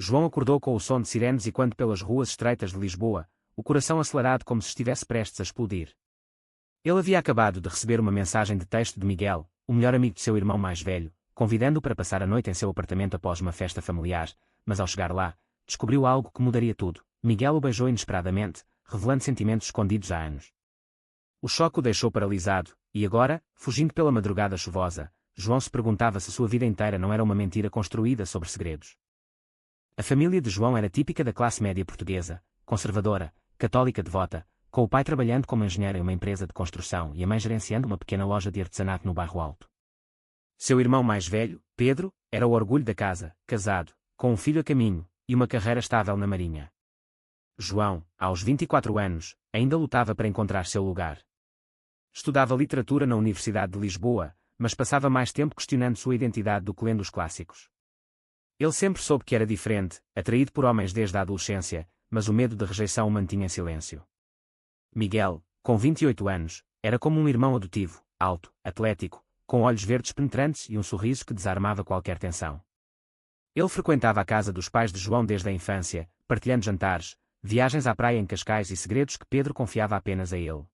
João acordou com o som de sirenes e quando pelas ruas estreitas de Lisboa, o coração acelerado como se estivesse prestes a explodir. Ele havia acabado de receber uma mensagem de texto de Miguel, o melhor amigo de seu irmão mais velho, convidando-o para passar a noite em seu apartamento após uma festa familiar, mas ao chegar lá, descobriu algo que mudaria tudo. Miguel o beijou inesperadamente, revelando sentimentos escondidos há anos. O choque o deixou paralisado, e agora, fugindo pela madrugada chuvosa, João se perguntava se sua vida inteira não era uma mentira construída sobre segredos. A família de João era típica da classe média portuguesa, conservadora, católica devota, com o pai trabalhando como engenheiro em uma empresa de construção e a mãe gerenciando uma pequena loja de artesanato no bairro Alto. Seu irmão mais velho, Pedro, era o orgulho da casa, casado, com um filho a caminho, e uma carreira estável na marinha. João, aos 24 anos, ainda lutava para encontrar seu lugar. Estudava literatura na Universidade de Lisboa, mas passava mais tempo questionando sua identidade do que lendo os clássicos. Ele sempre soube que era diferente, atraído por homens desde a adolescência, mas o medo de rejeição o mantinha em silêncio. Miguel, com 28 anos, era como um irmão adotivo, alto, atlético, com olhos verdes penetrantes e um sorriso que desarmava qualquer tensão. Ele frequentava a casa dos pais de João desde a infância, partilhando jantares, viagens à praia em Cascais e segredos que Pedro confiava apenas a ele.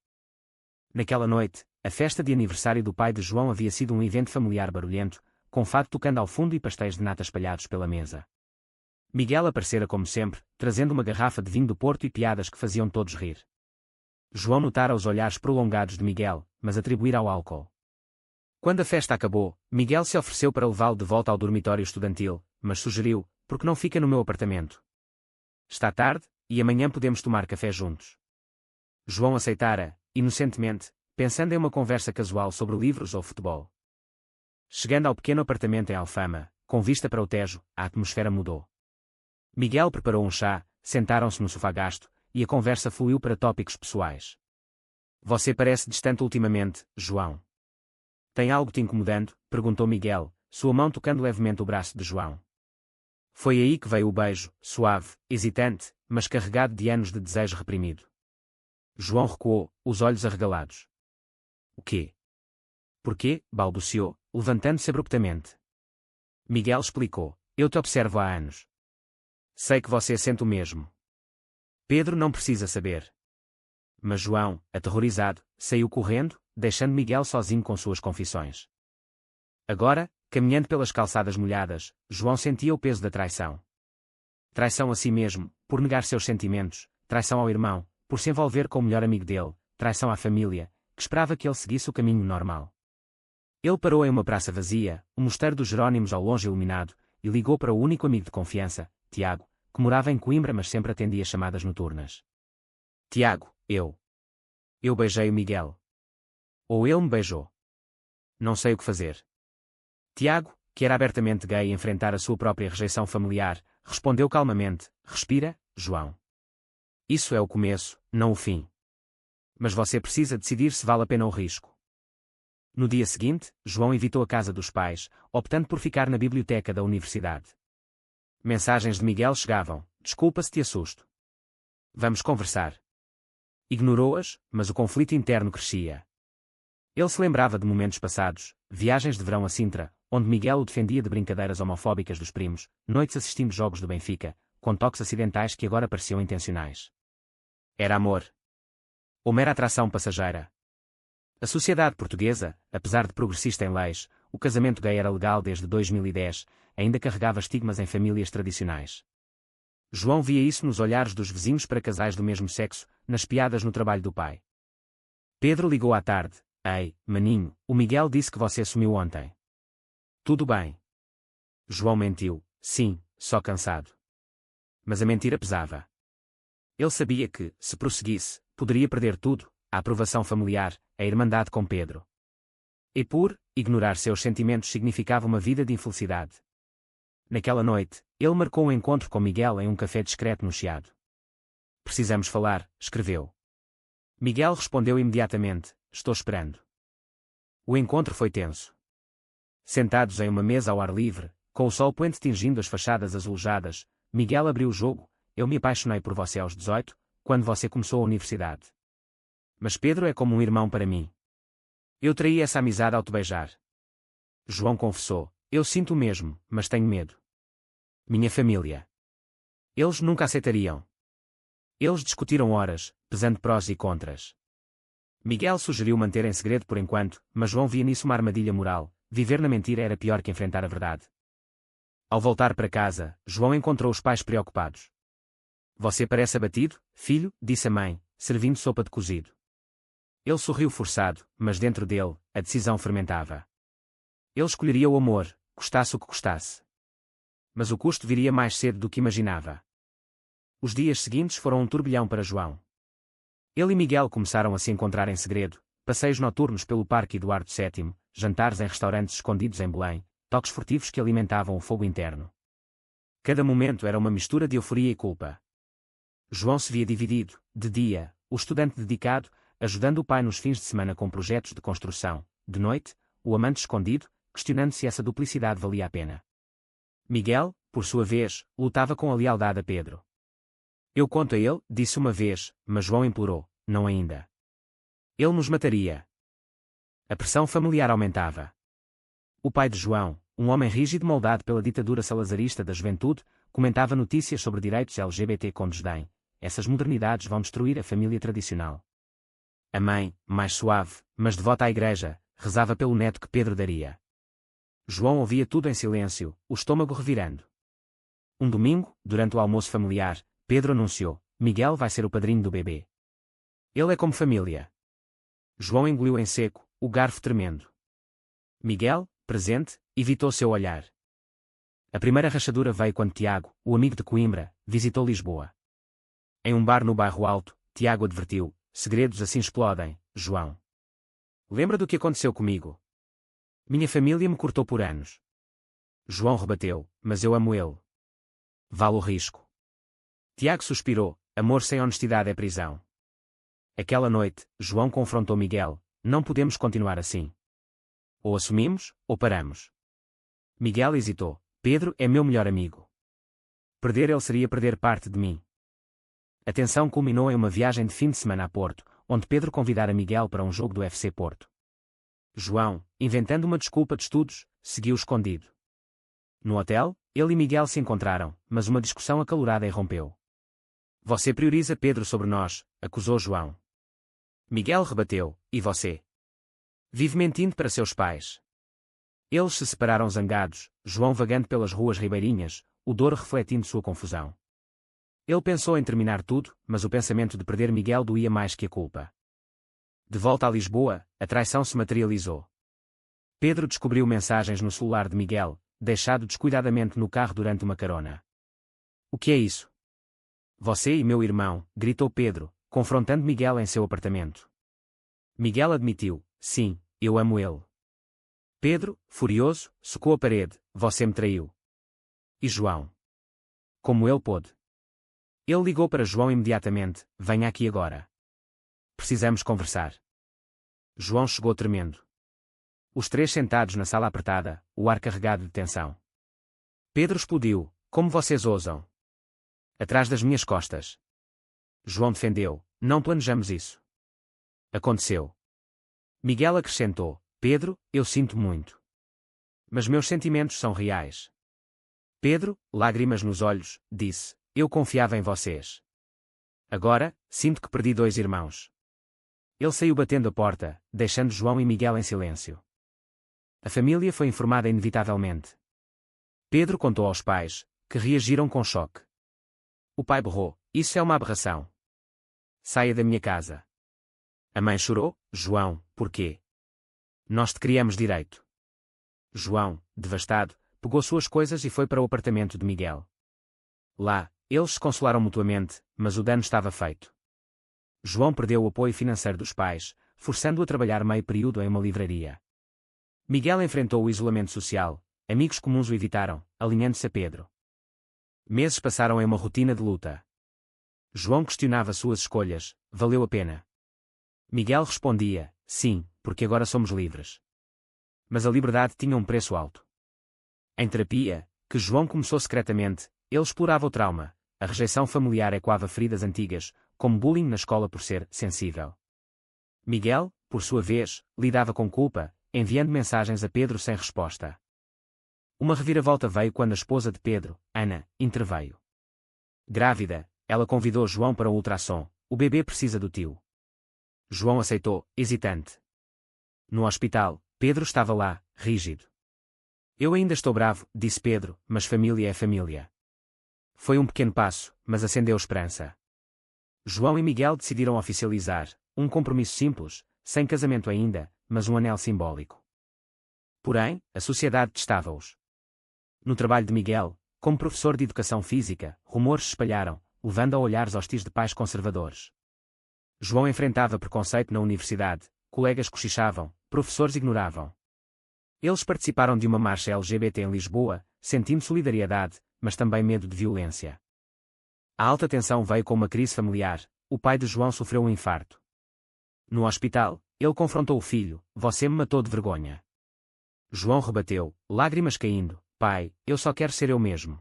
Naquela noite, a festa de aniversário do pai de João havia sido um evento familiar barulhento, com fado tocando ao fundo e pastéis de nata espalhados pela mesa. Miguel aparecera como sempre, trazendo uma garrafa de vinho do Porto e piadas que faziam todos rir. João notara os olhares prolongados de Miguel, mas atribuíra ao álcool. Quando a festa acabou, Miguel se ofereceu para levá-lo de volta ao dormitório estudantil, mas sugeriu, por que não fica no meu apartamento? Está tarde, e amanhã podemos tomar café juntos. João aceitara, inocentemente, pensando em uma conversa casual sobre livros ou futebol. Chegando ao pequeno apartamento em Alfama, com vista para o Tejo, a atmosfera mudou. Miguel preparou um chá, sentaram-se no sofá gasto, e a conversa fluiu para tópicos pessoais. Você parece distante ultimamente, João. Tem algo te incomodando? Perguntou Miguel, sua mão tocando levemente o braço de João. Foi aí que veio o beijo, suave, hesitante, mas carregado de anos de desejo reprimido. João recuou, os olhos arregalados. O quê? Porquê? Balbuciou, levantando-se abruptamente. Miguel explicou. Eu te observo há anos. Sei que você sente o mesmo. Pedro não precisa saber. Mas João, aterrorizado, saiu correndo, deixando Miguel sozinho com suas confissões. Agora, caminhando pelas calçadas molhadas, João sentia o peso da traição. Traição a si mesmo, por negar seus sentimentos, traição ao irmão, por se envolver com o melhor amigo dele, traição à família, que esperava que ele seguisse o caminho normal. Ele parou em uma praça vazia, o mosteiro dos Jerónimos ao longe iluminado, e ligou para o único amigo de confiança, Tiago, que morava em Coimbra mas sempre atendia chamadas noturnas. Tiago, eu beijei o Miguel. Ou ele me beijou. Não sei o que fazer. Tiago, que era abertamente gay e enfrentara a sua própria rejeição familiar, respondeu calmamente, respira, João. Isso é o começo, não o fim. Mas você precisa decidir se vale a pena o risco. No dia seguinte, João evitou a casa dos pais, optando por ficar na biblioteca da universidade. Mensagens de Miguel chegavam, desculpa se te assusto. Vamos conversar. Ignorou-as, mas o conflito interno crescia. Ele se lembrava de momentos passados, viagens de verão a Sintra, onde Miguel o defendia de brincadeiras homofóbicas dos primos, noites assistindo jogos do Benfica, com toques acidentais que agora pareciam intencionais. Era amor. Ou mera atração passageira? A sociedade portuguesa, apesar de progressista em leis, o casamento gay era legal desde 2010, ainda carregava estigmas em famílias tradicionais. João via isso nos olhares dos vizinhos para casais do mesmo sexo, nas piadas no trabalho do pai. Pedro ligou à tarde. Ei, maninho, o Miguel disse que você sumiu ontem. Tudo bem. João mentiu. Sim, só cansado. Mas a mentira pesava. Ele sabia que, se prosseguisse, poderia perder tudo, a aprovação familiar, a irmandade com Pedro. E por ignorar seus sentimentos significava uma vida de infelicidade. Naquela noite, ele marcou um encontro com Miguel em um café discreto no Chiado. Precisamos falar, escreveu. Miguel respondeu imediatamente, estou esperando. O encontro foi tenso. Sentados em uma mesa ao ar livre, com o sol poente tingindo as fachadas azuladas, Miguel abriu o jogo, eu me apaixonei por você aos 18, quando você começou a universidade. Mas Pedro é como um irmão para mim. Eu traí essa amizade ao te beijar. João confessou, eu sinto o mesmo, mas tenho medo. Minha família. Eles nunca aceitariam. Eles discutiram horas, pesando prós e contras. Miguel sugeriu manter em segredo por enquanto, mas João via nisso uma armadilha moral. Viver na mentira era pior que enfrentar a verdade. Ao voltar para casa, João encontrou os pais preocupados. Você parece abatido, filho, disse a mãe, servindo sopa de cozido. Ele sorriu forçado, mas dentro dele, a decisão fermentava. Ele escolheria o amor, custasse o que custasse. Mas o custo viria mais cedo do que imaginava. Os dias seguintes foram um turbilhão para João. Ele e Miguel começaram a se encontrar em segredo, passeios noturnos pelo Parque Eduardo VII, jantares em restaurantes escondidos em Belém, toques furtivos que alimentavam o fogo interno. Cada momento era uma mistura de euforia e culpa. João se via dividido, de dia, o estudante dedicado, ajudando o pai nos fins de semana com projetos de construção, de noite, o amante escondido, questionando se essa duplicidade valia a pena. Miguel, por sua vez, lutava com a lealdade a Pedro. Eu conto a ele, disse uma vez, mas João implorou, não ainda. Ele nos mataria. A pressão familiar aumentava. O pai de João, um homem rígido moldado pela ditadura salazarista da juventude, comentava notícias sobre direitos LGBT com desdém. Essas modernidades vão destruir a família tradicional. A mãe, mais suave, mas devota à igreja, rezava pelo neto que Pedro daria. João ouvia tudo em silêncio, o estômago revirando. Um domingo, durante o almoço familiar, Pedro anunciou, Miguel vai ser o padrinho do bebê. Ele é como família. João engoliu em seco, o garfo tremendo. Miguel, presente, evitou seu olhar. A primeira rachadura veio quando Tiago, o amigo de Coimbra, visitou Lisboa. Em um bar no bairro Alto, Tiago advertiu, segredos assim explodem, João. Lembra do que aconteceu comigo? Minha família me cortou por anos. João rebateu, mas eu amo ele. Vale o risco. Tiago suspirou, amor sem honestidade é prisão. Aquela noite, João confrontou Miguel, não podemos continuar assim. Ou assumimos, ou paramos. Miguel hesitou, Pedro é meu melhor amigo. Perder ele seria perder parte de mim. A tensão culminou em uma viagem de fim de semana a Porto, onde Pedro convidara Miguel para um jogo do FC Porto. João, inventando uma desculpa de estudos, seguiu escondido. No hotel, ele e Miguel se encontraram, mas uma discussão acalorada irrompeu. Você prioriza Pedro sobre nós, acusou João. Miguel rebateu, e você? Vive mentindo para seus pais. Eles se separaram zangados, João vagando pelas ruas ribeirinhas, o Douro refletindo sua confusão. Ele pensou em terminar tudo, mas o pensamento de perder Miguel doía mais que a culpa. De volta a Lisboa, a traição se materializou. Pedro descobriu mensagens no celular de Miguel, deixado descuidadamente no carro durante uma carona. O que é isso? Você e meu irmão, gritou Pedro, confrontando Miguel em seu apartamento. Miguel admitiu, sim, eu amo ele. Pedro, furioso, socou a parede, você me traiu. E João? Como ele pôde? Ele ligou para João imediatamente, venha aqui agora. Precisamos conversar. João chegou tremendo. Os três sentados na sala apertada, o ar carregado de tensão. Pedro explodiu, como vocês ousam? Atrás das minhas costas. João defendeu, não planejamos isso. Aconteceu. Miguel acrescentou, Pedro, eu sinto muito. Mas meus sentimentos são reais. Pedro, lágrimas nos olhos, disse, eu confiava em vocês. Agora, sinto que perdi dois irmãos. Ele saiu batendo a porta, deixando João e Miguel em silêncio. A família foi informada inevitavelmente. Pedro contou aos pais, que reagiram com choque. O pai berrou, isso é uma aberração. Saia da minha casa. A mãe chorou, João, porquê? Nós te criamos direito. João, devastado, pegou suas coisas e foi para o apartamento de Miguel. Lá, eles se consolaram mutuamente, mas o dano estava feito. João perdeu o apoio financeiro dos pais, forçando-o a trabalhar meio período em uma livraria. Miguel enfrentou o isolamento social, amigos comuns o evitaram, alinhando-se a Pedro. Meses passaram em uma rotina de luta. João questionava suas escolhas, valeu a pena. Miguel respondia, sim, porque agora somos livres. Mas a liberdade tinha um preço alto. Em terapia, que João começou secretamente, ele explorava o trauma, a rejeição familiar ecoava feridas antigas, como bullying na escola por ser sensível. Miguel, por sua vez, lidava com culpa, enviando mensagens a Pedro sem resposta. Uma reviravolta veio quando a esposa de Pedro, Ana, interveio. Grávida, ela convidou João para um ultrassom. O bebê precisa do tio. João aceitou, hesitante. No hospital, Pedro estava lá, rígido. Eu ainda estou bravo, disse Pedro, mas família é família. Foi um pequeno passo, mas acendeu esperança. João e Miguel decidiram oficializar um compromisso simples, sem casamento ainda, mas um anel simbólico. Porém, a sociedade testava-os. No trabalho de Miguel, como professor de educação física, rumores se espalharam, levando a olhares hostis de pais conservadores. João enfrentava preconceito na universidade, colegas cochichavam, professores ignoravam. Eles participaram de uma marcha LGBT em Lisboa, sentindo solidariedade, mas também medo de violência. A alta tensão veio com uma crise familiar. O pai de João sofreu um infarto. No hospital, ele confrontou o filho: "Você me matou de vergonha." João rebateu, lágrimas caindo: "Pai, eu só quero ser eu mesmo."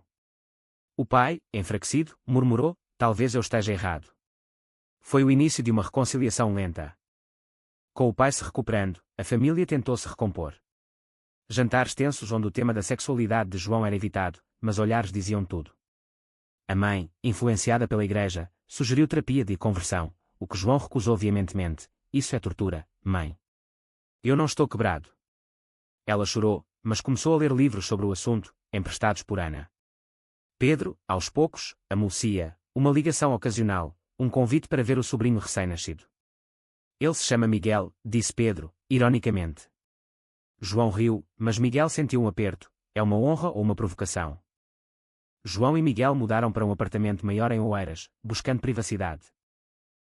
O pai, enfraquecido, murmurou: "Talvez eu esteja errado." Foi o início de uma reconciliação lenta. Com o pai se recuperando, a família tentou se recompor. Jantares tensos onde o tema da sexualidade de João era evitado, mas olhares diziam tudo. A mãe, influenciada pela igreja, sugeriu terapia de conversão, o que João recusou veementemente. "Isso é tortura, mãe. Eu não estou quebrado." Ela chorou, mas começou a ler livros sobre o assunto, emprestados por Ana. Pedro, aos poucos, amolecia, uma ligação ocasional, um convite para ver o sobrinho recém-nascido. "Ele se chama Miguel", disse Pedro, ironicamente. João riu, mas Miguel sentiu um aperto: é uma honra ou uma provocação? João e Miguel mudaram para um apartamento maior em Oeiras, buscando privacidade.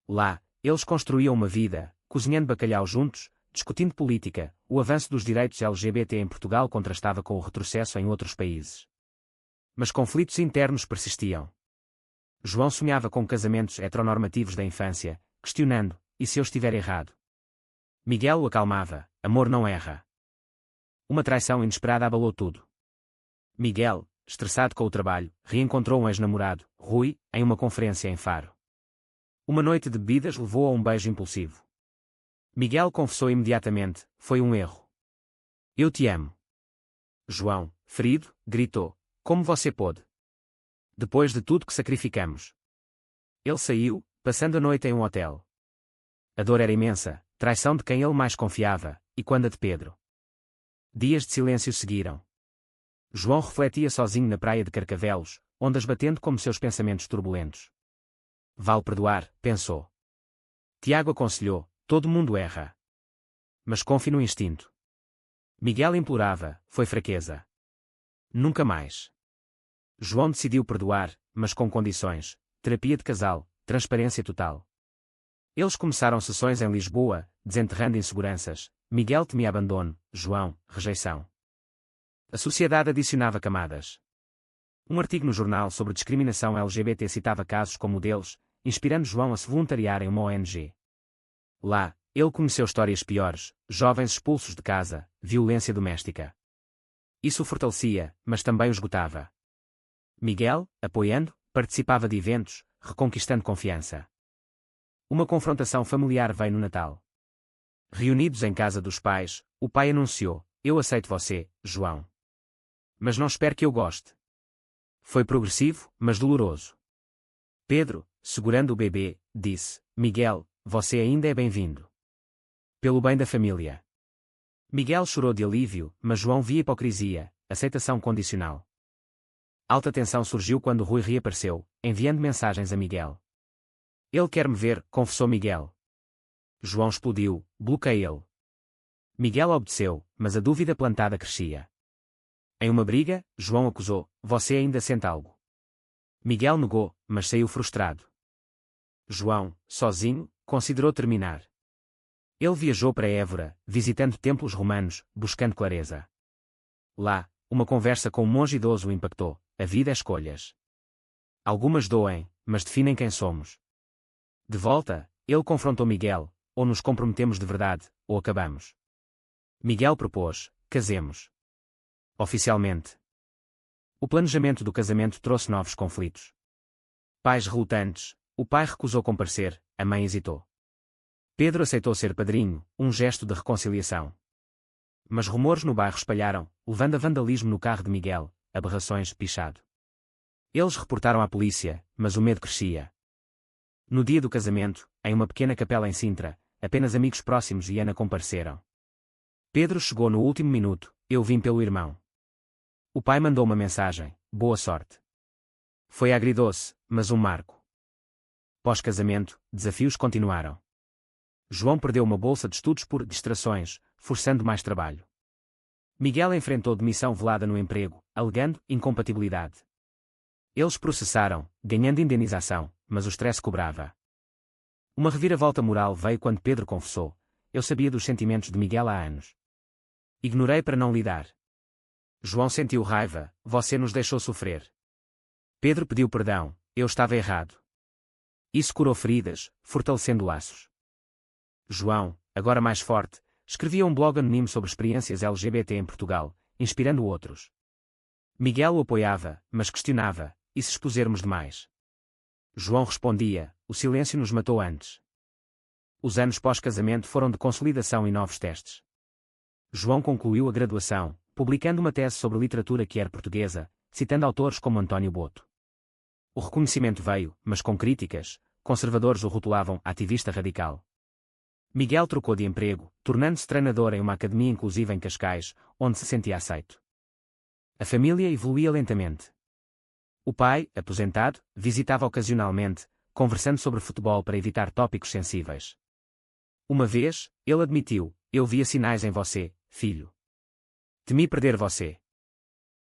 Lá, eles construíam uma vida, cozinhando bacalhau juntos, discutindo política. O avanço dos direitos LGBT em Portugal contrastava com o retrocesso em outros países. Mas conflitos internos persistiam. João sonhava com casamentos heteronormativos da infância, questionando: "E se eu estiver errado?" Miguel o acalmava: "Amor não erra." Uma traição inesperada abalou tudo. Miguel, estressado com o trabalho, reencontrou um ex-namorado, Rui, em uma conferência em Faro. Uma noite de bebidas levou a um beijo impulsivo. Miguel confessou imediatamente: "Foi um erro. Eu te amo." João, ferido, gritou: "Como você pôde? Depois de tudo que sacrificamos." Ele saiu, passando a noite em um hotel. A dor era imensa, traição de quem ele mais confiava, e quando a de Pedro. Dias de silêncio seguiram. João refletia sozinho na praia de Carcavelos, ondas batendo como seus pensamentos turbulentos. "Vale perdoar", pensou. Tiago aconselhou: "Todo mundo erra. Mas confie no instinto." Miguel implorava: "Foi fraqueza. Nunca mais." João decidiu perdoar, mas com condições: terapia de casal, transparência total. Eles começaram sessões em Lisboa, desenterrando inseguranças. Miguel temia abandono, João, rejeição. A sociedade adicionava camadas. Um artigo no jornal sobre discriminação LGBT citava casos como o deles, inspirando João a se voluntariar em uma ONG. Lá, ele conheceu histórias piores: jovens expulsos de casa, violência doméstica. Isso o fortalecia, mas também o esgotava. Miguel, apoiando, participava de eventos, reconquistando confiança. Uma confrontação familiar veio no Natal. Reunidos em casa dos pais, o pai anunciou: "Eu aceito você, João. Mas não espere que eu goste." Foi progressivo, mas doloroso. Pedro, segurando o bebê, disse: "Miguel, você ainda é bem-vindo. Pelo bem da família." Miguel chorou de alívio, mas João via hipocrisia, aceitação condicional. Alta tensão surgiu quando Rui reapareceu, enviando mensagens a Miguel. "Ele quer me ver", confessou Miguel. João explodiu: "Bloqueia-o." Miguel obedeceu, mas a dúvida plantada crescia. Em uma briga, João acusou: "Você ainda sente algo?" Miguel negou, mas saiu frustrado. João, sozinho, considerou terminar. Ele viajou para Évora, visitando templos romanos, buscando clareza. Lá, uma conversa com um monge idoso o impactou: "A vida é escolhas. Algumas doem, mas definem quem somos." De volta, ele confrontou Miguel: "Ou nos comprometemos de verdade, ou acabamos." Miguel propôs: "Casemos." Oficialmente. O planejamento do casamento trouxe novos conflitos. Pais relutantes: o pai recusou comparecer, a mãe hesitou. Pedro aceitou ser padrinho, um gesto de reconciliação. Mas rumores no bairro espalharam, levando a vandalismo no carro de Miguel, aberrações, pichado. Eles reportaram à polícia, mas o medo crescia. No dia do casamento, em uma pequena capela em Sintra, apenas amigos próximos e Ana compareceram. Pedro chegou no último minuto, eu vim pelo irmão. O pai mandou uma mensagem, boa sorte. Foi agridoce, mas um marco. Pós-casamento, desafios continuaram. João perdeu uma bolsa de estudos por distrações, forçando mais trabalho. Miguel enfrentou demissão velada no emprego, alegando incompatibilidade. Eles processaram, ganhando indenização, mas o stress cobrava. Uma reviravolta moral veio quando Pedro confessou: eu sabia dos sentimentos de Miguel há anos. Ignorei para não lidar. João sentiu raiva, você nos deixou sofrer. Pedro pediu perdão, eu estava errado. Isso curou feridas, fortalecendo laços. João, agora mais forte, escrevia um blog anónimo sobre experiências LGBT em Portugal, inspirando outros. Miguel o apoiava, mas questionava, e se expusermos demais? João respondia, o silêncio nos matou antes. Os anos pós-casamento foram de consolidação e novos testes. João concluiu a graduação, publicando uma tese sobre literatura queer portuguesa, citando autores como António Boto. O reconhecimento veio, mas com críticas, conservadores o rotulavam ativista radical. Miguel trocou de emprego, tornando-se treinador em uma academia inclusiva em Cascais, onde se sentia aceito. A família evoluía lentamente. O pai, aposentado, visitava ocasionalmente, conversando sobre futebol para evitar tópicos sensíveis. Uma vez, ele admitiu, eu via sinais em você, filho. Temi perder você.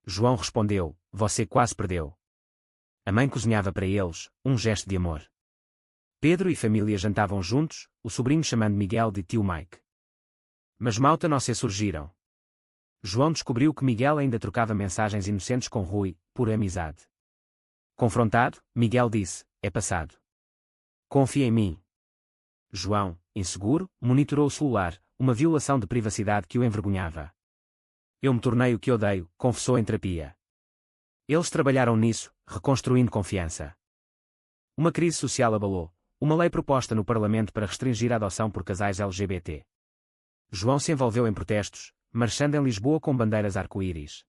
João respondeu, você quase perdeu. A mãe cozinhava para eles, um gesto de amor. Pedro e família jantavam juntos, o sobrinho chamando Miguel de tio Mike. Mas malta não se surgiram. João descobriu que Miguel ainda trocava mensagens inocentes com Rui, por amizade. Confrontado, Miguel disse, é passado. Confia em mim. João, inseguro, monitorou o celular, uma violação de privacidade que o envergonhava. Eu me tornei o que odeio, confessou em terapia. Eles trabalharam nisso, reconstruindo confiança. Uma crise social abalou, uma lei proposta no Parlamento para restringir a adoção por casais LGBT. João se envolveu em protestos, marchando em Lisboa com bandeiras arco-íris.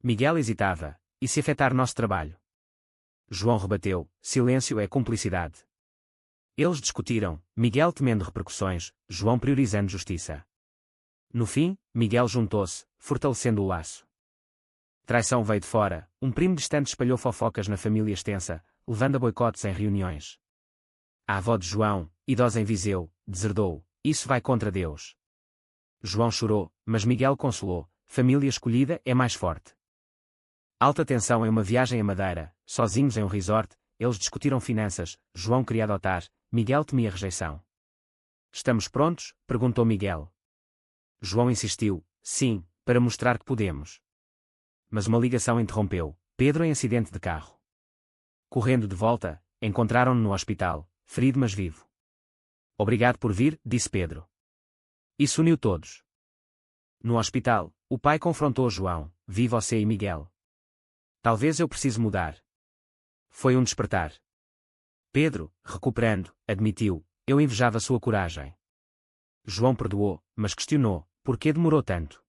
Miguel hesitava, e se afetar nosso trabalho? João rebateu, silêncio é cumplicidade. Eles discutiram, Miguel temendo repercussões, João priorizando justiça. No fim, Miguel juntou-se, fortalecendo o laço. Traição veio de fora, um primo distante espalhou fofocas na família extensa, levando a boicotes em reuniões. A avó de João, idosa em Viseu, deserdou, isso vai contra Deus. João chorou, mas Miguel consolou, família escolhida é mais forte. Alta tensão em uma viagem a Madeira, sozinhos em um resort, eles discutiram finanças, João queria adotar, Miguel temia rejeição. Estamos prontos? Perguntou Miguel. João insistiu, sim, para mostrar que podemos. Mas uma ligação interrompeu, Pedro em acidente de carro. Correndo de volta, encontraram-no no hospital, ferido mas vivo. Obrigado por vir, disse Pedro. Isso uniu todos. No hospital, o pai confrontou João, vi você e Miguel. Talvez eu precise mudar. Foi um despertar. Pedro, recuperando, admitiu, eu invejava sua coragem. João perdoou, mas questionou, por que demorou tanto?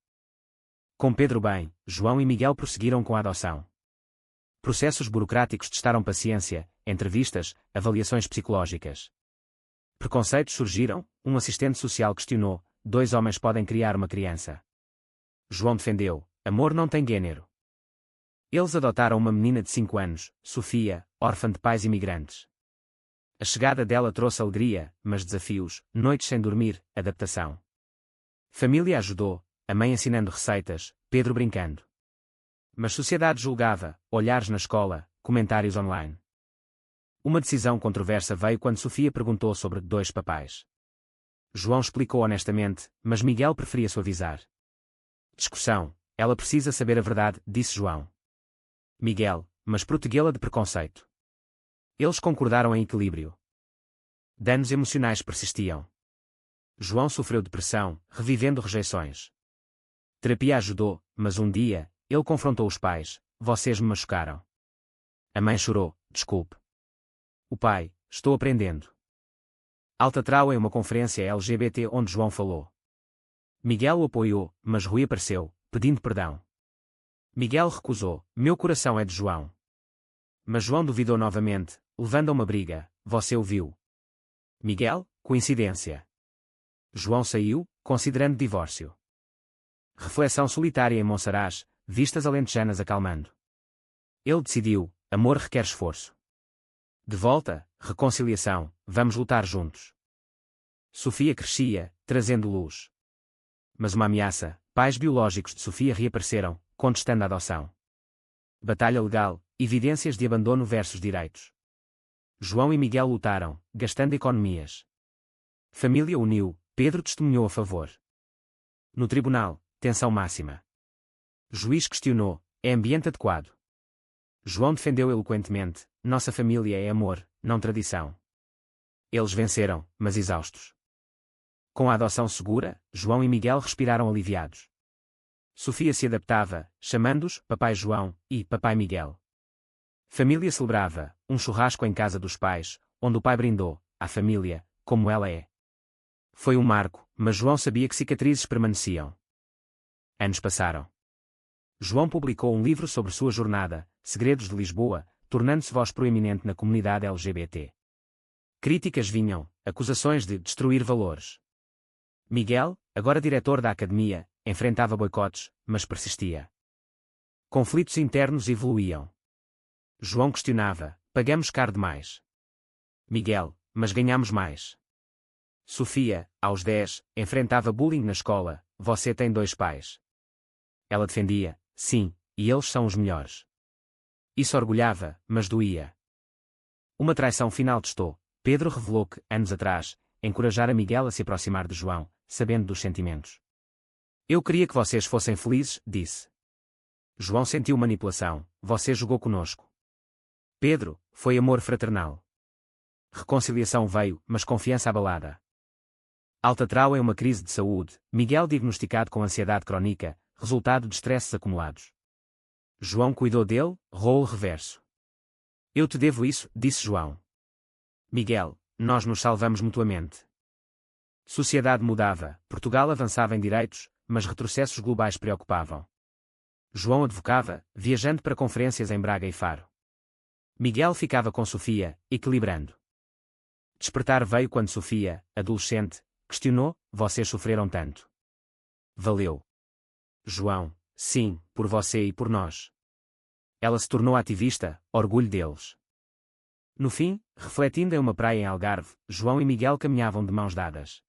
Com Pedro bem, João e Miguel prosseguiram com a adoção. Processos burocráticos testaram paciência, entrevistas, avaliações psicológicas. Preconceitos surgiram, um assistente social questionou, 2 homens podem criar uma criança. João defendeu, amor não tem gênero. Eles adotaram uma menina de 5 anos, Sofia, órfã de pais imigrantes. A chegada dela trouxe alegria, mas desafios, noites sem dormir, adaptação. Família ajudou, a mãe ensinando receitas, Pedro brincando. Mas sociedade julgava, olhares na escola, comentários online. Uma decisão controversa veio quando Sofia perguntou sobre 2 papais. João explicou honestamente, mas Miguel preferia suavizar. Discussão, ela precisa saber a verdade, disse João. Miguel, mas protegê-la de preconceito. Eles concordaram em equilíbrio. Danos emocionais persistiam. João sofreu depressão, revivendo rejeições. Terapia ajudou, mas um dia, ele confrontou os pais, vocês me machucaram. A mãe chorou, desculpe. O pai, estou aprendendo. Altatrau em uma conferência LGBT onde João falou. Miguel o apoiou, mas Rui apareceu, pedindo perdão. Miguel recusou, meu coração é de João. Mas João duvidou novamente, levando a uma briga. Você o viu? Miguel, coincidência. João saiu, considerando divórcio. Reflexão solitária em Monsaraz, vistas alentejanas acalmando. Ele decidiu, amor requer esforço. De volta, reconciliação, vamos lutar juntos. Sofia crescia, trazendo luz. Mas uma ameaça, pais biológicos de Sofia reapareceram, contestando a adoção. Batalha legal, evidências de abandono versus direitos. João e Miguel lutaram, gastando economias. Família uniu, Pedro testemunhou a favor. No tribunal, tensão máxima. Juiz questionou, é ambiente adequado? João defendeu eloquentemente, nossa família é amor, não tradição. Eles venceram, mas exaustos. Com a adoção segura, João e Miguel respiraram aliviados. Sofia se adaptava, chamando-os Papai João e Papai Miguel. Família celebrava, um churrasco em casa dos pais, onde o pai brindou, à família, como ela é. Foi um marco, mas João sabia que cicatrizes permaneciam. Anos passaram. João publicou um livro sobre sua jornada, Segredos de Lisboa, tornando-se voz proeminente na comunidade LGBT. Críticas vinham, acusações de destruir valores. Miguel, agora diretor da academia, enfrentava boicotes, mas persistia. Conflitos internos evoluíam. João questionava, pagamos caro demais. Miguel, mas ganhamos mais. Sofia, aos 10, enfrentava bullying na escola, você tem 2 pais. Ela defendia, sim, e eles são os melhores. Isso orgulhava, mas doía. Uma traição final testou. Pedro revelou que, anos atrás, encorajara Miguel a se aproximar de João, sabendo dos sentimentos. Eu queria que vocês fossem felizes, disse. João sentiu manipulação, você jogou conosco. Pedro, foi amor fraternal. Reconciliação veio, mas confiança abalada. Altatrau é uma crise de saúde, Miguel diagnosticado com ansiedade crónica, resultado de estresses acumulados. João cuidou dele, role reverso. Eu te devo isso, disse João. Miguel, nós nos salvamos mutuamente. Sociedade mudava, Portugal avançava em direitos, mas retrocessos globais preocupavam. João advocava, viajando para conferências em Braga e Faro. Miguel ficava com Sofia, equilibrando. Despertar veio quando Sofia, adolescente, questionou, vocês sofreram tanto. Valeu. João, sim, por você e por nós. Ela se tornou ativista, orgulho deles. No fim, refletindo em uma praia em Algarve, João e Miguel caminhavam de mãos dadas.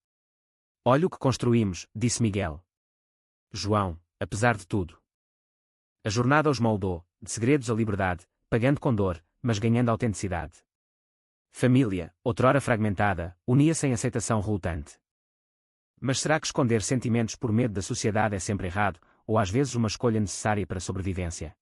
Olha o que construímos, disse Miguel. João, apesar de tudo. A jornada os moldou, de segredos à liberdade, pagando com dor, mas ganhando autenticidade. Família, outrora fragmentada, unia-se em aceitação relutante. Mas será que esconder sentimentos por medo da sociedade é sempre errado, ou às vezes uma escolha necessária para a sobrevivência?